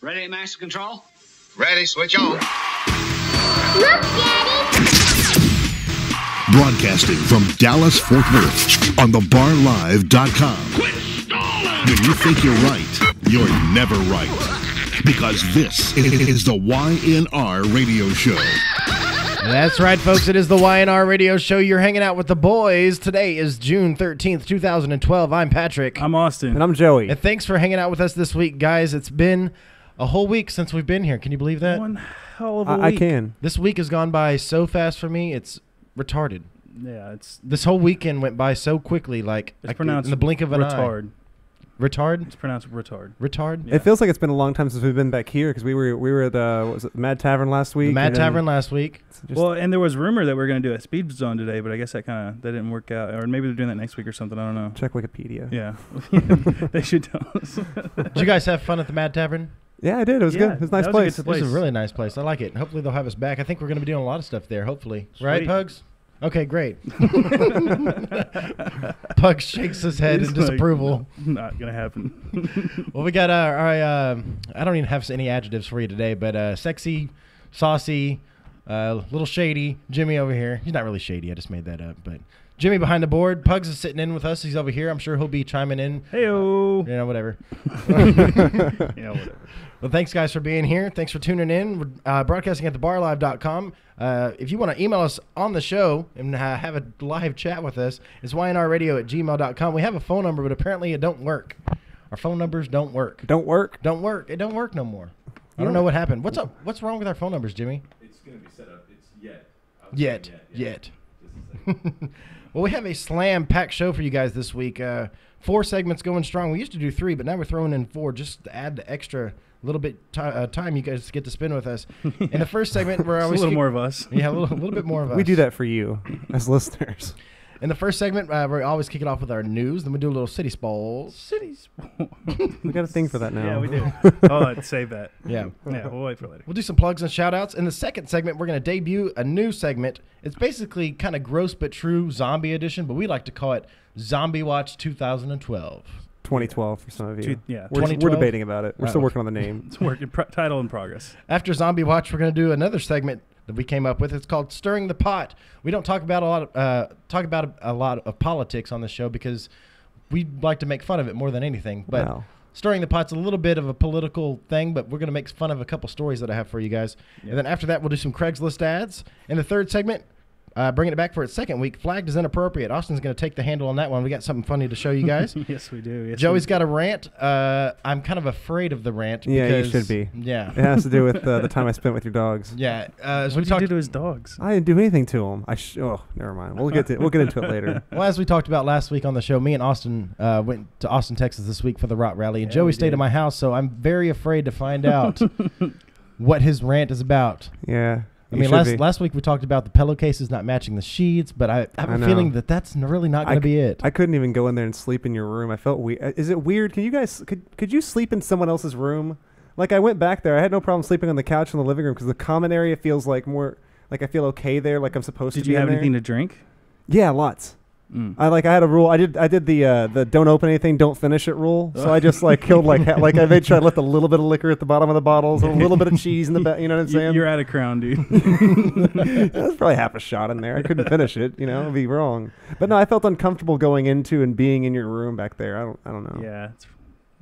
Ready at master control? Ready, switch on. Look, Daddy! Broadcasting from Dallas, Fort Worth on thebarlive.com. Quit stalling! When you think you're right, you're never right. Because this is the YNR Radio Show. That's right, folks. It is the YNR Radio Show. You're hanging out with the boys. Today is June 13th, 2012. I'm Patrick. I'm Austin. And I'm Joey. And thanks for hanging out with us this week, guys. It's been a whole week since we've been here. Can you believe that? One hell of a week. I can. This week has gone by so fast for me. It's retarded. Yeah, it's This whole weekend went by so quickly, like it's pronounced in the blink of an retard. eye. Retard? It's pronounced retard. Retard? Yeah. It feels like it's been a long time since we've been back here because we were at what was it, Mad Tavern last week. The Mad Tavern last week. Well, and there was rumor that we were going to do a speed zone today, but I guess that didn't work out. Or maybe they're doing that next week or something. I don't know. Check Wikipedia. Yeah. They should tell us. Did you guys have fun at the Mad Tavern? Yeah, I did. It was good. It was a nice place. It was a really nice place. I like it. Hopefully they'll have us back. I think we're going to be doing a lot of stuff there, hopefully. Sweet. Right, Pugs? Okay, great. Pugs shakes his head in disapproval. Like, not going to happen. Well, we got our I don't even have any adjectives for you today, but sexy, saucy, little shady Jimmy over here. He's not really shady. I just made that up. But Jimmy behind the board. Pugs is sitting in with us. He's over here. I'm sure he'll be chiming in. Hey-o. You know, whatever. Yeah, whatever. Well, thanks, guys, for being here. Thanks for tuning in. We're broadcasting at thebarlive.com. If you want to email us on the show and have a live chat with us, it's ynrradio@gmail.com. We have a phone number, but apparently it don't work. Our phone numbers don't work. Don't work? Don't work. It don't work no more. I don't know what happened. What's up? What's wrong with our phone numbers, Jimmy? It's going to be set up. It's yet. Yet. Well, we have a slam-packed show for you guys this week. 4 segments going strong. We used to do 3, but now we're throwing in 4 just to add the extra little bit time you guys get to spend with us. In the first segment, we're always a little more of us. Yeah, a little bit more of us. We do that for you as listeners. In the first segment, we always kick it off with our news. Then we do a little City Spalls. City Spalls. We got a thing for that now. Yeah, we do. Let's save that. Yeah. Yeah, we'll wait for later. We'll do some plugs and shout-outs. In the second segment, we're going to debut a new segment. It's basically kind of gross but true zombie edition, but we like to call it Zombie Watch 2012. 2012 for some of you. Yeah. We're debating about it. We're still working on the name. It's working. Title in progress. After Zombie Watch, we're going to do another segment that we came up with. It's called Stirring the Pot. We don't talk about a lot of politics on the show because we like to make fun of it more than anything. But Wow. Stirring the Pot's a little bit of a political thing, but we're going to make fun of a couple stories that I have for you guys. Yep. And then after that, we'll do some Craigslist ads. In the third segment, bringing it back for its second week, Flagged as Inappropriate. Austin's going to take the handle on that one. We got something funny to show you guys. Yes, we do. Yes, Joey's got a rant. I'm kind of afraid of the rant. Yeah, because, you should be. Yeah. It has to do with the time I spent with your dogs. Yeah. What did you do to his dogs? I didn't do anything to them. Never mind. We'll get into it later. Well, as we talked about last week on the show, me and Austin went to Austin, Texas this week for the Rot Rally, and Joey stayed at my house, so I'm very afraid to find out what his rant is about. Yeah. I mean, last week we talked about the pillowcases not matching the sheets, but I have a feeling that that's really not going to be it. I couldn't even go in there and sleep in your room. I felt weird. Is it weird? Can you guys could you sleep in someone else's room? Like I went back there. I had no problem sleeping on the couch in the living room because the common area feels like more like I feel okay there, like I'm supposed to be. Did you have in anything there. to drink? Yeah, lots. I had a rule. I did the don't open anything, don't finish it rule. So I just killed I made sure I left a little bit of liquor at the bottom of the bottles, and a little bit of cheese in the back. You know what I'm saying? You're out of crown, dude. There's probably half a shot in there. I couldn't finish it. It'd be wrong. But no, I felt uncomfortable going into and being in your room back there. I don't know. Yeah,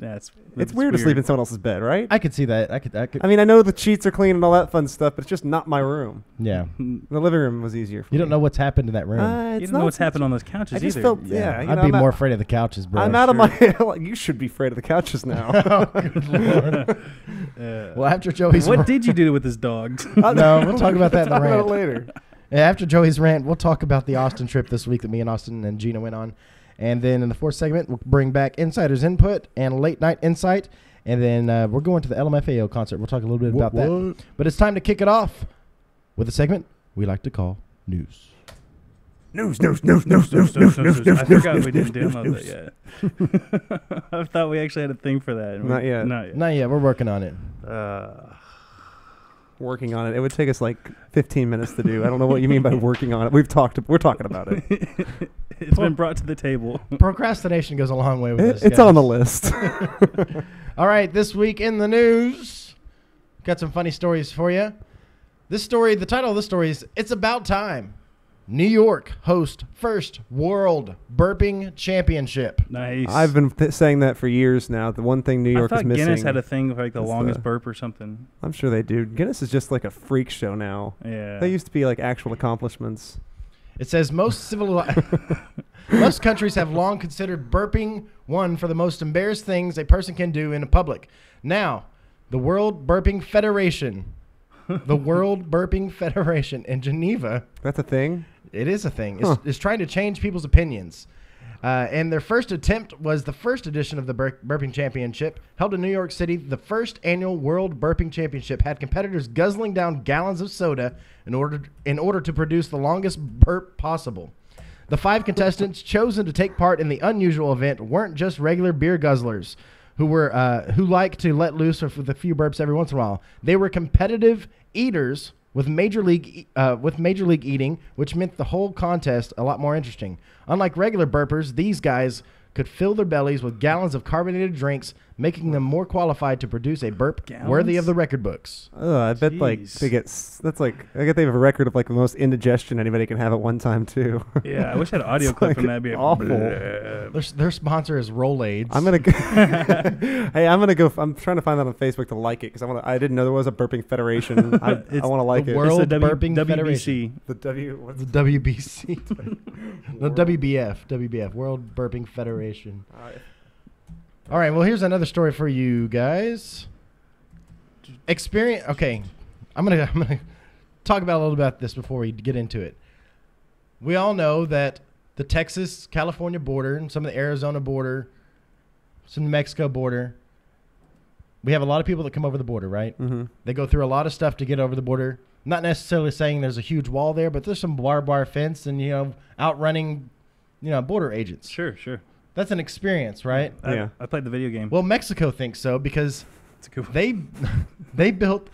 it's weird to sleep in someone else's bed, right? I could see that. I could. I mean, I know the sheets are clean and all that fun stuff, but it's just not my room. Yeah. The living room was easier for me. You don't know what's happened in that room. You don't know what's happened on those couches I just either. felt, I'd be more afraid of the couches, bro. I'm out of my... You should be afraid of the couches now. Oh, good Lord. Well, after Joey's... What did you do with his dogs? No, we'll talk about that in the rant. Later. Yeah, after Joey's rant, we'll talk about the Austin trip this week that me and Austin and Gina went on. And then in the fourth segment, we'll bring back Insider's Input and Late Night Insight. And then we're going to the LMFAO concert. We'll talk a little bit about that. But it's time to kick it off with a segment we like to call News. News. I forgot we didn't download that yet. I thought we actually had a thing for that. Not yet. Not yet. We're working on it. Working on it. It would take us 15 minutes to do. I don't know what you mean by working on it. We're talking about it. It's been brought to the table. Procrastination goes a long way with this. It's on the list. All right, this week in the news, Got some funny stories for you. This story, the title of this story is "It's About Time." New York hosts first World Burping Championship. Nice. I've been saying that for years now. The one thing New York is missing. Guinness had a thing for like the longest burp or something. I'm sure they do. Guinness is just like a freak show now. Yeah. They used to be like actual accomplishments. It says most countries have long considered burping one for the most embarrassed things a person can do in public. Now, the World Burping Federation, in Geneva. That's a thing? It is a thing. Huh. It's trying to change people's opinions. And their first attempt was the first edition of the Burping Championship, held in New York City. The first annual World Burping Championship had competitors guzzling down gallons of soda in order to produce the longest burp possible. The 5 contestants chosen to take part in the unusual event weren't just regular beer guzzlers who like to let loose with a few burps every once in a while. They were competitive eaters with major league eating, which meant the whole contest a lot more interesting. Unlike regular burpers, these guys could fill their bellies with gallons of carbonated drinks, making them more qualified to produce a burp worthy of the record books. I bet like they get I bet they have a record of like the most indigestion anybody can have at one time too. Yeah, I wish I had an audio clip from that. Be awful. Their sponsor is Rolaids. I'm gonna go. Hey, I'm gonna go. I'm trying to find that on Facebook to like it because I didn't know there was a burping federation. I want to like the it. World it's the Burping WBC. Federation. The what's The WBC. No, WBF, World Burping Federation. All right, well, here's another story for you guys. Okay, I'm gonna talk about a little about this before we get into it. We all know that the Texas-California border and some of the Arizona border, some New Mexico border, we have a lot of people that come over the border, right? Mm-hmm. They go through a lot of stuff to get over the border. Not necessarily saying there's a huge wall there, but there's some barbed wire fence and, outrunning, border agents. Sure. That's an experience, right? Yeah. I played the video game. Well, Mexico thinks so because it's a good one. they built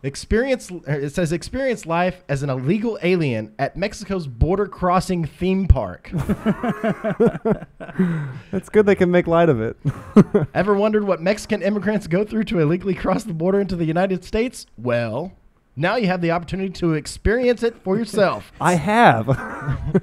it says experience life as an illegal alien at Mexico's border crossing theme park. That's good they can make light of it. Ever wondered what Mexican immigrants go through to illegally cross the border into the United States? Well, now you have the opportunity to experience it for yourself. I have.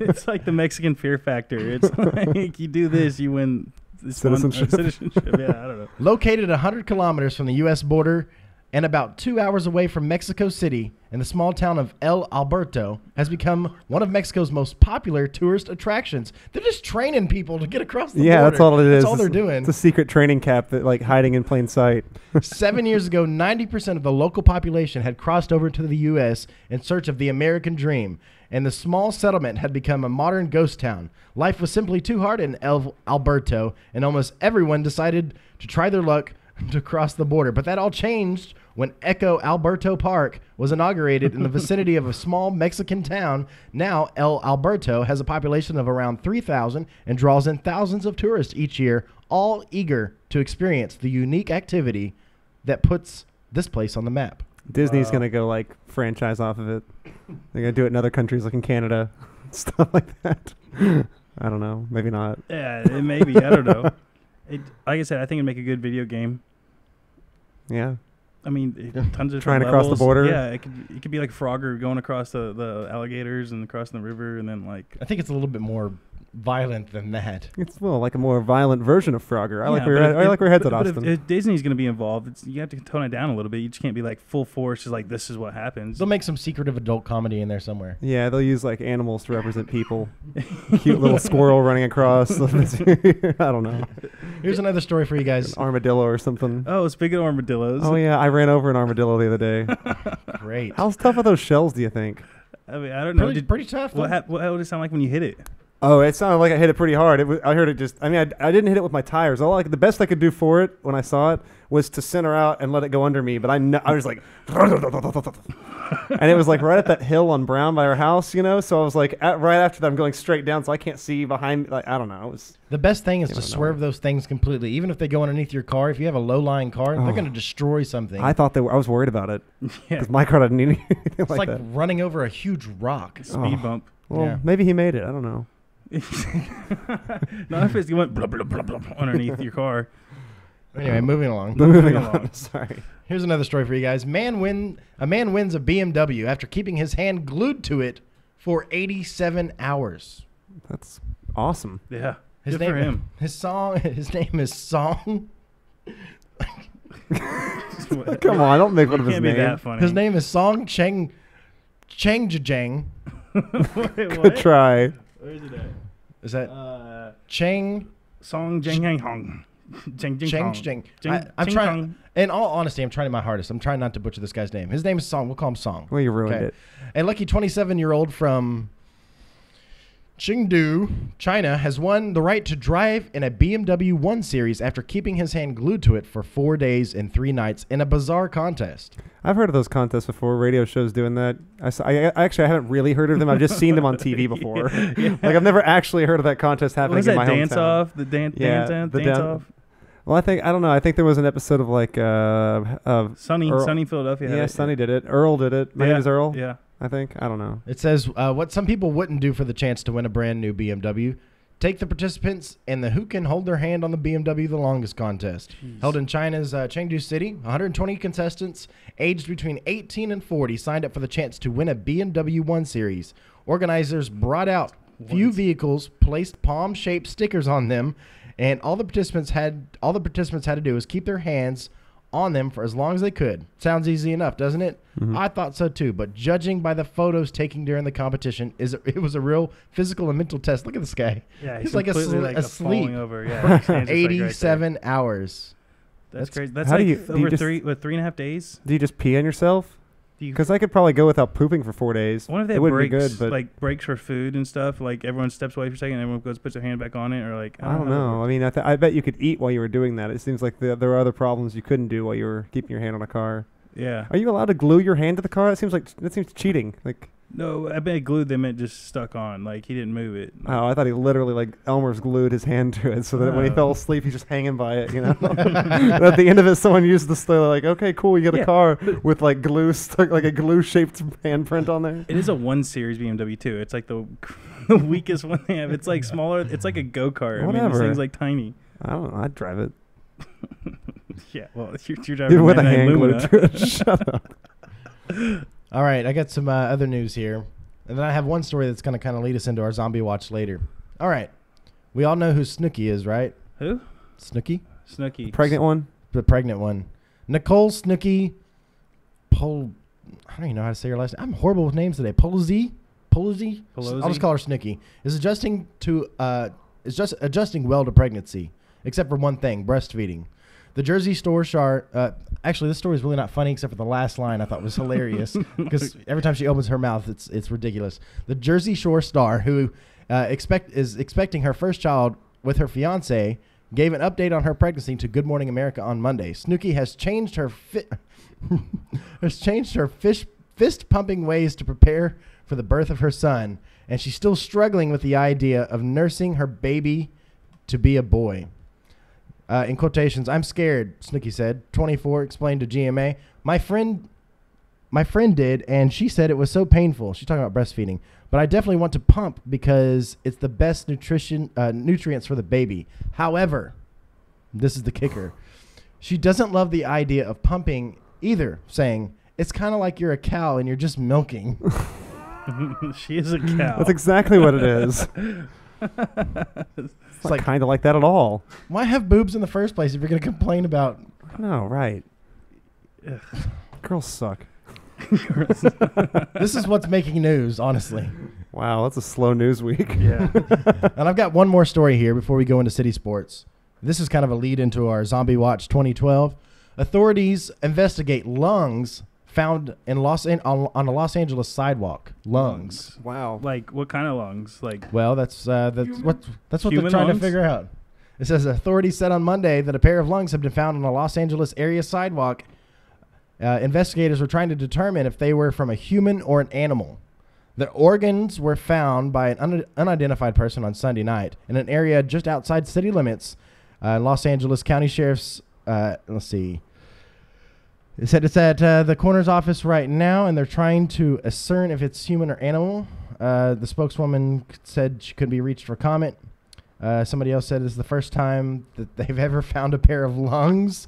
It's like the Mexican fear factor. It's like you do this, you win this Citizenship. Citizenship. Yeah, I don't know. Located 100 kilometers from the U.S. border and about 2 hours away from Mexico City, in the small town of El Alberto, has become one of Mexico's most popular tourist attractions. They're just training people to get across the border. Yeah, that's all it is. That's all they're doing. It's a secret training camp that hiding in plain sight. 7 years ago, 90% of the local population had crossed over to the U.S. in search of the American dream, and the small settlement had become a modern ghost town. Life was simply too hard in El Alberto, and almost everyone decided to try their luck to cross the border. But that all changed when Echo Alberto Park was inaugurated in the vicinity of a small Mexican town. Now, El Alberto has a population of around 3,000 and draws in thousands of tourists each year, all eager to experience the unique activity that puts this place on the map. Disney's going to go franchise off of it. They're going to do it in other countries like in Canada. Stuff like that. I don't know. Maybe not. Yeah, it may be. I don't know. Like I said, I think it'd make a good video game. Yeah. I mean, tons of trying to levels. cross the border. Yeah, it could be like Frogger going across the alligators and crossing the river, and then I think it's a little bit more violent than that. It's like a more violent version of Frogger. I like where your head's at, Austin. But if Disney's going to be involved, you have to tone it down a little bit. You just can't be full force. Just like this is what happens. They'll make some secretive adult comedy in there somewhere. Yeah, they'll use animals to represent people. Cute little squirrel running across. I don't know. Here's another story for you guys. An armadillo or something. Oh, speaking of armadillos. Oh yeah, I ran over an armadillo the other day. Great. How tough are those shells? Do you think? I mean, I don't know. Pretty tough. What would it sound like when you hit it? Oh, it sounded like I hit it pretty hard. I heard it just. I mean, I didn't hit it with my tires. The best I could do for it when I saw it was to center out and let it go under me. But I was like, and it was right at that hill on Brown by our house, So I was right after that, I'm going straight down, so I can't see behind. I don't know. The best thing is to swerve those things completely, even if they go underneath your car. If you have a low-lying car, they're going to destroy something. I thought I was worried about it because my car didn't need anything it's like that. Running over a huge rock. Speed bump. Well, yeah. Maybe he made it. I don't know. No, if it went blah, blah, blah, blah, underneath your car. Anyway, moving along. Moving on. Sorry. Here's another story for you guys. A man wins a BMW after keeping his hand glued to it for 87 hours. That's awesome. Yeah. His Good name, for him. His name is Song. Come on, don't make one of his Can't be that names. funny. His name is Song Changjang. Wait, Good try. Where is it at? Is that Chang Song Jang Hang Hong. Jang Jing Chang? Hong. I'm Jing trying. Hong. In all honesty, I'm trying my hardest. I'm trying not to butcher this guy's name. His name is Song. We'll call him Song. Well, you ruined Okay. it. A lucky 27-year-old from Chengdu, China, has won the right to drive in a BMW 1 Series after keeping his hand glued to it for 4 days and 3 nights in a bizarre contest. I've heard of those contests before. Radio shows doing that. I haven't really heard of them. I've just seen them on TV before. Like I've never actually heard of that contest happening What was in that my dance hometown. off? The dance off? Well, I don't know. I think there was an episode of like Sunny Earl. Philadelphia. had Yeah, it. Sonny did it. Earl did it. My name is Earl. Yeah. I think. I don't know. It says what some people wouldn't do for the chance to win a brand new BMW. Take the participants and the who can hold their hand on the BMW the longest contest. Jeez. Held in China's Chengdu City, 120 contestants aged between 18 and 40 signed up for the chance to win a BMW 1 Series. Organizers brought out few vehicles, placed palm-shaped stickers on them, and all the participants had to do was keep their hands on them for as long as they could. Sounds easy enough, doesn't it? Mm-hmm. I thought so too, but judging by the photos taken during the competition, it was a real physical and mental test. Look at this guy. Yeah, he's like completely, asleep. falling over. Yeah, his hands just, like, right there. 87 hours. That's crazy. That's How do like you- do you over just- 3.5 days. Do you just pee on yourself? Do you- Because I could probably go without pooping for 4 days. What if they it have wouldn't breaks, be good, but like breaks for food and stuff? Like everyone steps away for a second, and everyone goes puts their hand back on it, or like I don't know. I mean, I bet you could eat while you were doing that. It seems like there are other problems you couldn't do while you were keeping your hand on a car. Yeah. Are you allowed to glue your hand to the car? That seems cheating. Like, No, I bet glued they meant just stuck on. Like he didn't move it. oh, I thought he literally like Elmer's glued his hand to it so that when he Oh. fell asleep, he's just hanging by it. You know. And at the end of it, someone used the still like, okay, cool, you get a car with like glue stuck, like a glue shaped handprint on there. It is a 1 Series BMW too. It's like the weakest one they have. It's like smaller. It's like a go-kart. I mean, Whatever. this thing's like tiny. I don't know. I'd drive it. Yeah. Well, you're driving Even with a 99 hand Lumina. glued to it. Shut up. All right, I got some other news here. And then I have one story that's going to kind of lead us into our zombie watch later. All right. We all know who Snooki is, right? Who? Snooki? Snooki. Pregnant one. The pregnant one. Nicole Snooki I don't even know how to say her last name. I'm horrible with names today. Pelosi? I'll just call her Snooki. Is adjusting well to pregnancy, except for one thing, breastfeeding. The Jersey Shore star. Actually, this story is really not funny, except for the last line I thought was hilarious because every time she opens her mouth, it's ridiculous. The Jersey Shore star, who is expecting her first child with her fiance, gave an update on her pregnancy to Good Morning America on Monday. Snooki has changed her fist pumping ways to prepare for the birth of her son, and she's still struggling with the idea of nursing her baby to be a boy. In quotations, "I'm scared," Snooki said. 24 explained to GMA, My friend did, and she said it was so painful. She's talking about breastfeeding. But I definitely want to pump because it's the best nutrients for the baby. However, this is the kicker. She doesn't love the idea of pumping either, saying, it's kind of like you're a cow and you're just milking. She is a cow. That's exactly what it is. It's like, kind of like that at all. why have boobs in the first place if you're going to complain about... No, right. Ugh. Girls suck. This is what's making news, honestly. Wow, that's a slow news week. Yeah. And I've got one more story here before we go into city sports. This is kind of a lead into our Zombie Watch 2012. Authorities investigate lungs found in on a Los Angeles sidewalk. Lungs. Wow. Like what kind of lungs? Like Well, that's what they're Human trying lungs? to figure out. It says authorities said on Monday that a pair of lungs have been found on a Los Angeles area sidewalk. Investigators were trying to determine if they were from a human or an animal. The organs were found by an unidentified person on Sunday night in an area just outside city limits. Los Angeles County Sheriff's, let's see. It said it's at the coroner's office right now, and they're trying to discern if it's human or animal. The spokeswoman said she couldn't be reached for comment. Somebody else said it's the first time that they've ever found a pair of lungs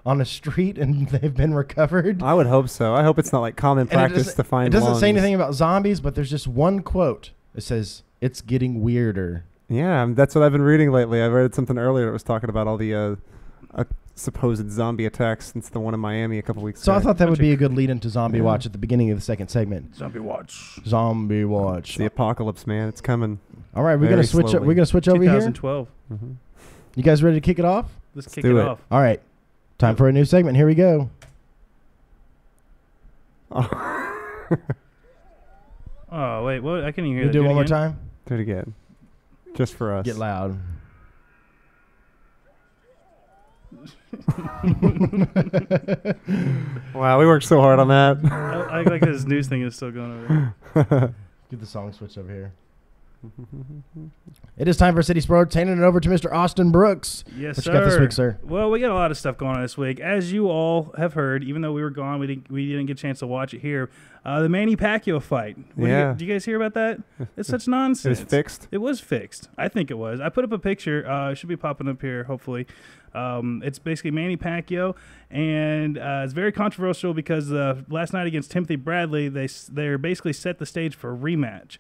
on a street and they've been recovered. I would hope so. I hope it's not like common practice to find It doesn't say lungs. anything about zombies, but there's just one quote. It says, "It's getting weirder." Yeah, that's what I've been reading lately. I read something earlier that was talking about all the supposed zombie attacks since the one in Miami a couple weeks ago. So I thought that would be a good lead into Zombie Watch at the beginning of the second segment. Zombie Watch. Zombie Watch. It's the apocalypse, man. It's coming. All right, we're gonna switch. slowly. We're gonna switch over here. 2012. Mm-hmm. You guys ready to kick it off? Let's kick do it it. off. All right, time for a new segment. Here we go. Oh wait, what? I can't even hear You that. do it one more again? time. Do it again. Just for us. Get loud. Wow, we worked so hard on that. I like this news thing is still going over. Get the song switched over here. It is time for City Sports. Handing it over to Mr. Austin Brooks. Yes, What sir. you got this week, sir? Well, we got a lot of stuff going on this week. As you all have heard, even though we were gone, we didn't get a chance to watch it here. The Manny Pacquiao fight. Yeah. Did you guys hear about that? It's such nonsense. It was fixed. It was fixed. I think it was. I put up a picture. It should be popping up here, hopefully. It's basically Manny Pacquiao, and it's very controversial because last night against Timothy Bradley, they basically set the stage for a rematch.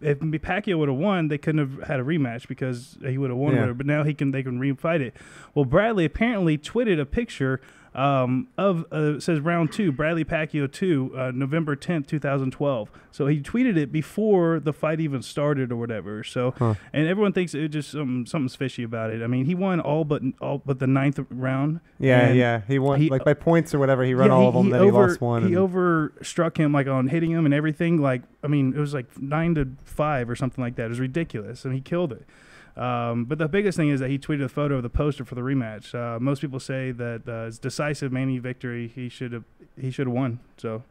If Pacquiao would have won, they couldn't have had a rematch because he would have won. Yeah. But now they can refight it. Well, Bradley apparently tweeted a picture it says round 2, Bradley Pacquiao 2, November 10th, 2012. So he tweeted it before the fight even started or whatever. So, and everyone thinks it just something's fishy about it. I mean, he won all but the 9th round. Yeah. He won like by points or whatever. He run all of them, then he lost one. He overstruck him like on hitting him and everything. Like, I mean, it was like 9-5 or something like that. It was ridiculous, and he killed it. But the biggest thing is that he tweeted a photo of the poster for the rematch. Most people say that it's decisive Manny victory. He should have won. So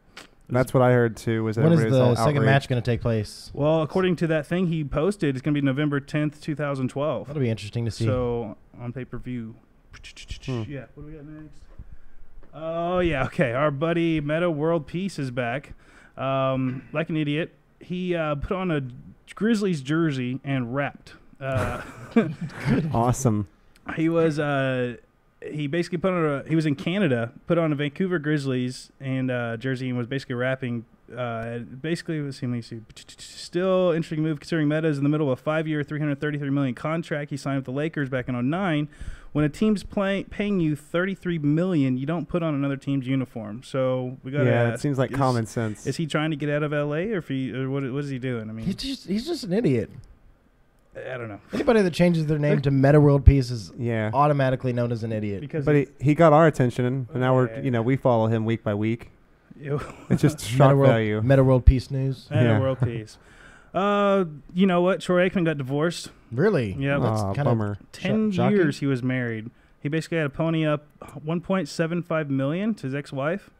that's what I heard too. Was When is everybody was the all second outraged. match going to take place? well, according to that thing he posted, it's going to be November 10th, 2012. That'll be interesting to see. So on pay-per-view. Yeah. What do we got next? Oh yeah. Okay. Our buddy Meta World Peace is back. Like an idiot, he put on a Grizzlies jersey and rapped. Awesome. He was he basically put on he was in Canada, put on a Vancouver Grizzlies and jersey and was basically rapping. Basically, let's see. Still interesting move considering Meta is in the middle of a 5-year, $333 million contract. He signed with the Lakers back in 2009. When a team's paying you $33 million, you don't put on another team's uniform. So we got to ask. It seems like common sense. Is he trying to get out of LA, or what is he doing? I mean, he's just an idiot. I don't know. Anybody that changes their name to Meta World Peace is Yeah. automatically known as an idiot. Because But he got our attention, and now Yeah. we follow him week by week. Ew. It's just shock value. Meta World Peace news. Yeah. World peace. You know what? Troy Aikman got divorced. Really? Yeah, that's Aw, kind bummer. 10 shocking. years he was married. He basically had to pony up $1.75 million to his ex-wife.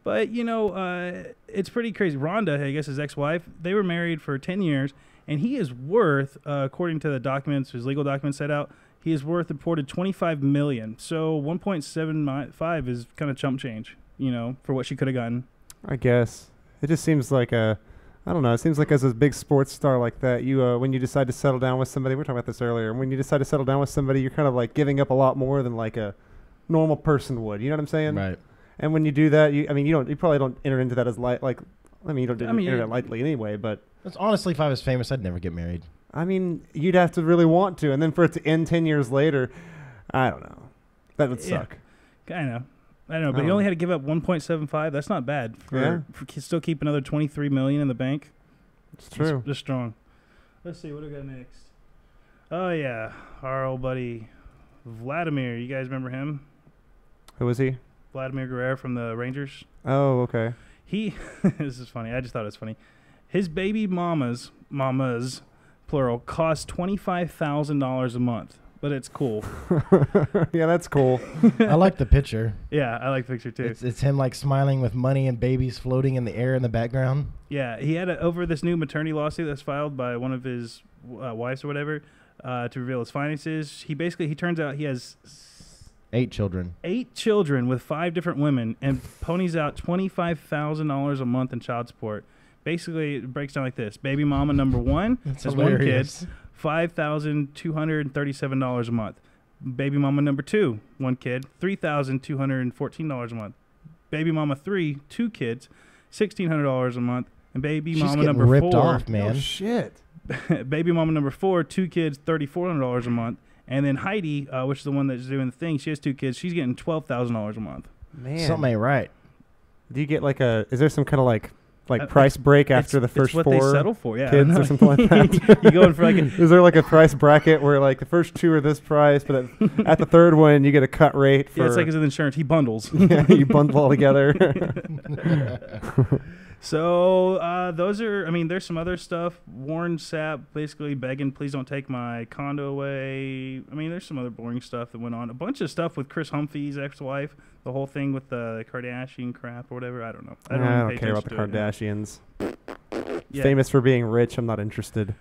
But, it's pretty crazy. Rhonda, I guess his ex-wife, they were married for 10 years, and he is worth, according to the documents, his legal documents set out, he is worth reported $25 million. So 1.75 is kind of chump change, for what she could have gotten. I guess it just seems like I don't know. It seems like as a big sports star like that, you when you decide to settle down with somebody, we were talking about this earlier. When you decide to settle down with somebody, you're kind of like giving up a lot more than like a normal person would. You know what I'm saying? Right. And when you do that, you probably don't enter into that as you don't enter that lightly anyway. But That's honestly, if I was famous, I'd never get married. I mean, you'd have to really want to, and then for it to end 10 years later, I don't know. That would suck. I know. I don't know, but he only had to give up 1.75. That's not bad for still keep another $23 million in the bank. It's true. It's just strong. Let's see what do we got next. Oh yeah, our old buddy Vladimir. You guys remember him? Who was he? Vladimir Guerrero from the Rangers. Oh, okay. He. This is funny. I just thought it was funny. His baby mamas, plural, cost $25,000 a month. But it's cool. Yeah, that's cool. I like the picture. Yeah, I like the picture too. It's him like smiling with money and babies floating in the air in the background. Yeah, he had over this new maternity lawsuit that's filed by one of his wives or whatever to reveal his finances. He turns out he has 8 children. 8 children with 5 different women and ponies out $25,000 a month in child support. Basically, it breaks down like this. Baby mama number 1 has 1 kid. $5,237 a month. Baby mama number 2, 1 kid, $3,214 a month. Baby mama 3, 2 kids, $1,600 a month. And baby She's mama getting number ripped 4, off, man. Oh, shit. baby mama number 4, 2 kids, $3,400 a month. And then Heidi, which is the one that's doing the thing, she has 2 kids. She's getting $12,000 a month. Man. Something ain't right. Do you get like is there some kind of like price break after the first it's what 4 they settle for, yeah. kids or something like that? You going for like Is there like a price bracket where like the first 2 are this price, but at the third one you get a cut rate for... Yeah, it's like his insurance. He bundles. Yeah, you bundle all together. So those are, I mean, there's some other stuff. Warren Sapp basically begging, please don't take my condo away. I mean, there's some other boring stuff that went on. A bunch of stuff with Chris Humphrey's ex-wife. The whole thing with the Kardashian crap or whatever. I don't know. I don't care about the Kardashians. Famous for being rich. I'm not interested.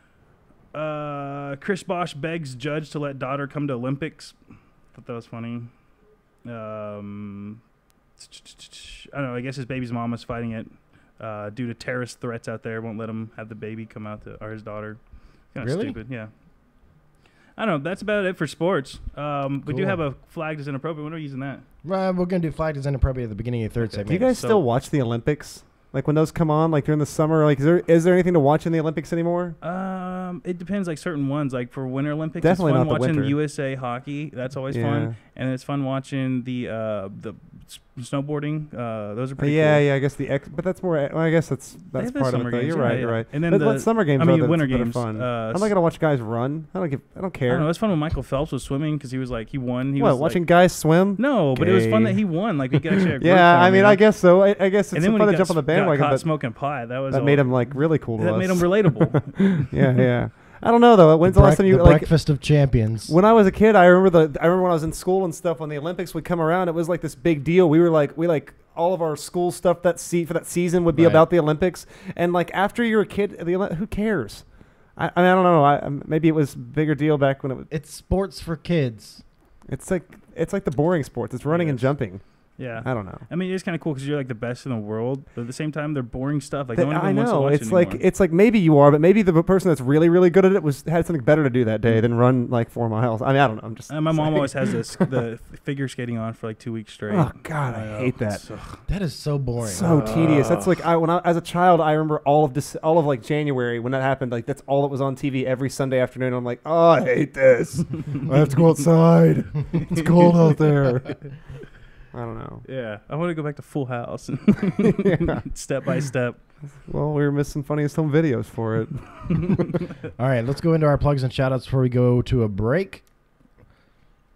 Chris Bosh begs judge to let daughter come to Olympics. Thought that was funny. I don't know. I guess his baby's mom is fighting it. Due to terrorist threats out there, won't let him have the baby come out or his daughter. Kind of Really? stupid, yeah. I don't know. That's about it for sports. We do have a flag as inappropriate. When are we using that? We're going to do flag as inappropriate at the beginning of the third segment. Do you guys still watch the Olympics? Like when those come on, like during the summer, like is there anything to watch in the Olympics anymore? It depends. Like certain ones, like for Winter Olympics, Definitely it's fun not the watching winter. USA hockey. That's always fun, and it's fun watching the snowboarding. Those are pretty. Yeah, cool. yeah. I guess but that's more. Well, I guess that's They have the part of summer it. Though. games, You're yeah, right. yeah. You're right. And then what summer games? winter that are games. fun. I'm not gonna watch guys run. I don't I care. don't know. It's fun when Michael Phelps was swimming because he was like he What, was watching guys swim? No, but it was fun Gay. that he won. Like we could actually. Have Yeah, I mean, I guess so. I guess it's and then when fun he to jump on the got bandwagon, caught but smoking pot, that made him like really cool to us. That made him relatable. Yeah, yeah. I don't know though. When's the last time you the like breakfast of champions? when I was a kid? I remember when I was in school and stuff. When the Olympics would come around, it was like this big deal. We all of our school stuff for that season would be Right. about the Olympics. And like after you're a kid, who cares? I mean, I don't know. Maybe it was a bigger deal back when it was. It's sports for kids. It's like the boring sports. It's running and jumping. Yeah. I don't know. I mean, it's kind of cool because you're like the best in the world, but at the same time, they're boring stuff. Like That- no one I even wants to know. watch It's it like anymore. maybe you are, but maybe the person that's really, really good at it had something better to do that day than run like 4 miles. I mean, I don't know. I'm just. My mom saying. always has the figure skating on for like 2 weeks straight. Oh God, I hate that. So, That is so boring. So tedious. That's like as a child, I remember all of like January when that happened. Like that's all that was on TV every Sunday afternoon. I'm like, oh, I hate this. I have to go outside. It's cold out there. I don't know. yeah, I want to go back to Full House, Yeah. step by step. Well, we were missing funniest home videos for it. All right, let's go into our plugs and shout outs before we go to a break.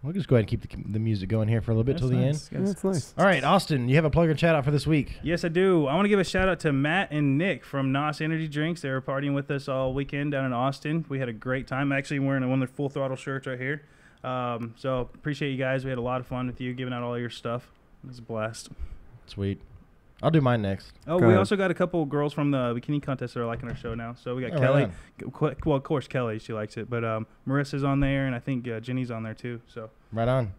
We'll just go ahead and keep the music going here for a little bit till the end. Yeah, that's nice. All right, Austin, you have a plug and shout out for this week. Yes, I do. I want to give a shout out to Matt and Nick from NOS Energy Drinks. They were partying with us all weekend down in Austin. We had a great time. Actually, wearing one of their Full Throttle shirts right here. So appreciate you guys. We had a lot of fun with you, giving out all your stuff. It was a blast. Sweet. I'll do mine next. Oh, Go we ahead. also got a couple girls from the bikini contest that are liking our show now. So we got Oh, Kelly. right Well, of course, Kelly, she likes it. But Marissa's on there, and I think Jenny's on there too. So Right on.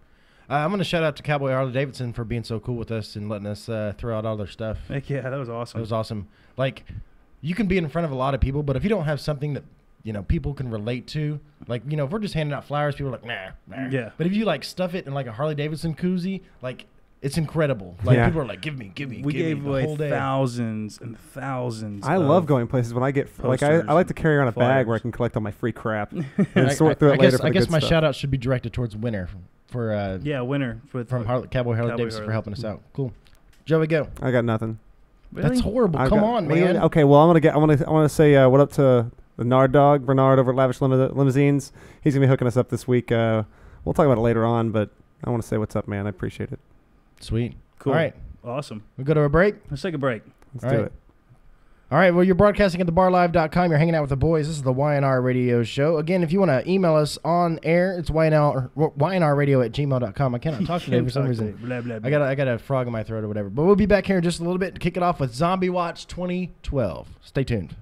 I'm going to shout out to Cowboy Harley Davidson for being so cool with us and letting us throw out all their stuff. heck yeah, that was awesome. It was awesome. Like, you can be in front of a lot of people, but if you don't have something that, people can relate to, like, if we're just handing out flowers, people are like, nah. Yeah. But if you, like, stuff it in, like, a Harley Davidson koozie, like, it's incredible. Like, Yeah. people are like, give me, We give me gave the away whole day. thousands and thousands. I of love going places when I get I posters like to carry around a bag flyers. where I can collect all my free crap and I sort through it later. I guess my shout out should be directed towards Winter for Yeah, winner with from Cowboy Harley Cowboy Davidson for Harley. helping us out. Cool. Joey, go. I got nothing. Really? That's horrible. I Come got- on, what do you- man. Okay, well, I want to say what up to the Nard dog, Bernard over at Lavish Limousines. He's gonna be hooking us up this week. We'll talk about it later on, but I want to say what's up, man. I appreciate it. Sweet. Cool. All right. Awesome. We go to a break. Let's take a break. Let's All do right. it. All right, well, you're broadcasting at thebarlive.com. You're hanging out with the boys. This is the YNR Radio Show. Again, if you want to email us on air, it's ynrradio@gmail.com. I cannot talk today for some reason. Blah, blah, blah. I got a frog in my throat or whatever. But we'll be back here in just a little bit to kick it off with Zombie Watch 2012. Stay tuned.